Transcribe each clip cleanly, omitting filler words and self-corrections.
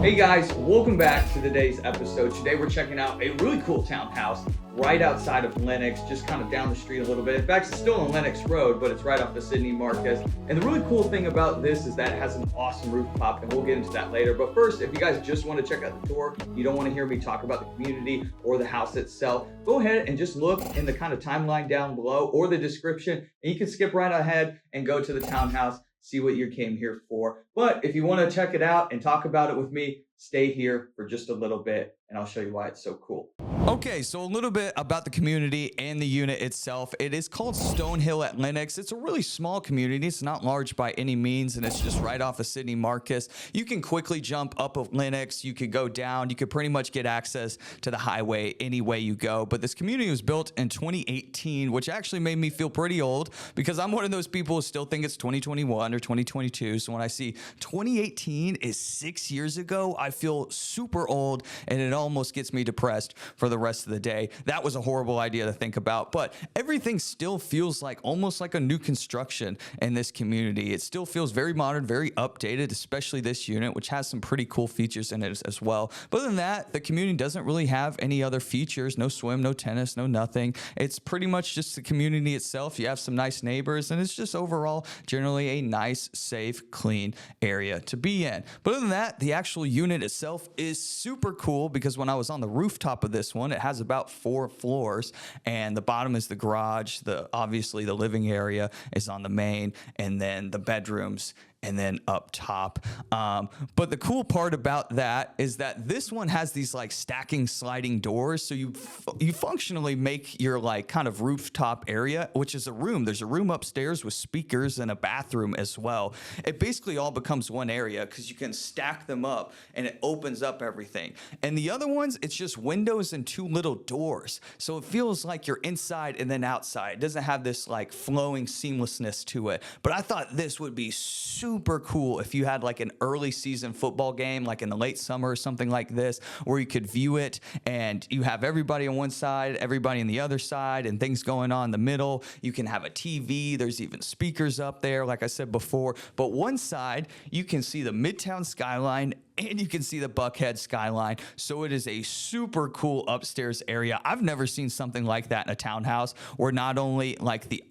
Hey guys, welcome back to today's episode. Today we're checking out a really cool townhouse right outside of Lenox, just kind of down the street a little bit. In fact, it's still on Lenox Road, but it's right off the Sydney Marcus. And the really cool thing about this is that it has an awesome rooftop, and we'll get into that later. But first, if you guys just want to check out the tour, you don't want to hear me talk about the community or the house itself, go ahead and just look in the kind of timeline down below or the description, and you can skip right ahead and go to the townhouse, see what you came here for. But if you want to check it out and talk about it with me, stay here for just a little bit and I'll show you why it's so cool. Okay, so a little bit about the community and the unit itself. It is called Stonehill at Lenox. It's a really small community. It's not large by any means, and it's just right off the Sydney Marcus. You can quickly jump up of Lenox. You could go down. You could pretty much get access to the highway any way you go. But this community was built in 2018, which actually made me feel pretty old because I'm one of those people who still think it's 2021 or 2022. So when I see 2018 is 6 years ago, I feel super old, and it almost gets me depressed for the rest of the day. That was a horrible idea to think about, but everything still feels like almost like a new construction in this community. It still feels very modern, very updated, especially this unit, which has some pretty cool features in it as well. But other than that, the community doesn't really have any other features. No swim, no tennis, no nothing. It's pretty much just the community itself. You have some nice neighbors, and it's just overall generally a nice, safe, clean area to be in. But other than that, the actual unit itself is super cool because when I was on the rooftop of this one, it has about 4 floors, and the bottom is the garage. Obviously the living area is on the main, and then the bedrooms, and then up top. But the cool part about that is that this one has these like stacking sliding doors. So you functionally make your like kind of rooftop area, which is a room. There's a room upstairs with speakers and a bathroom as well. It basically all becomes one area because you can stack them up and it opens up everything. And the other ones, it's just windows and 2 little doors. So it feels like you're inside and then outside. It doesn't have this like flowing seamlessness to it. But I thought this would be super cool if you had like an early season football game, like in the late summer or something like this, where you could view it and you have everybody on one side, everybody on the other side, and things going on in the middle. You can have a TV. There's even speakers up there, like I said before. But one side, you can see the Midtown skyline and you can see the Buckhead skyline. So it is a super cool upstairs area. I've never seen something like that in a townhouse where not only like the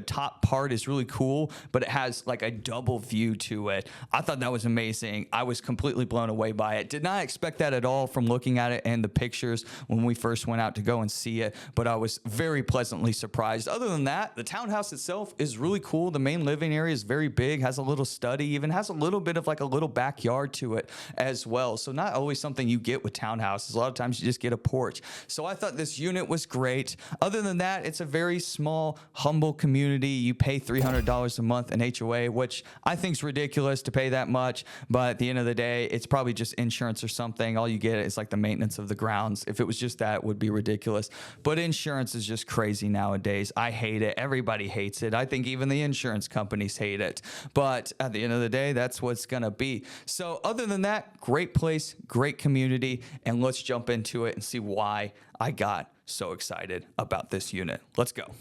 top part is really cool, but it has like a double view to it. I thought that was amazing. I was completely blown away by it. Did not expect that at all from looking at it and the pictures when we first went out to go and see it, but I was very pleasantly surprised. Other than that, the townhouse itself is really cool. The main living area is very big, has a little study, even has a little bit of like a little backyard to it as well. So not always something you get with townhouses. A lot of times you just get a porch. So I thought this unit was great. Other than that, it's a very small, humble community. You pay $300 a month in HOA, which I think is ridiculous to pay that much. But at the end of the day, it's probably just insurance or something. All you get is like the maintenance of the grounds. If it was just that, it would be ridiculous. But insurance is just crazy nowadays. I hate it. Everybody hates it. I think even the insurance companies hate it. But at the end of the day, that's what's going to be. So other than that, great place, great community, and let's jump into it and see why I got so excited about this unit. Let's go.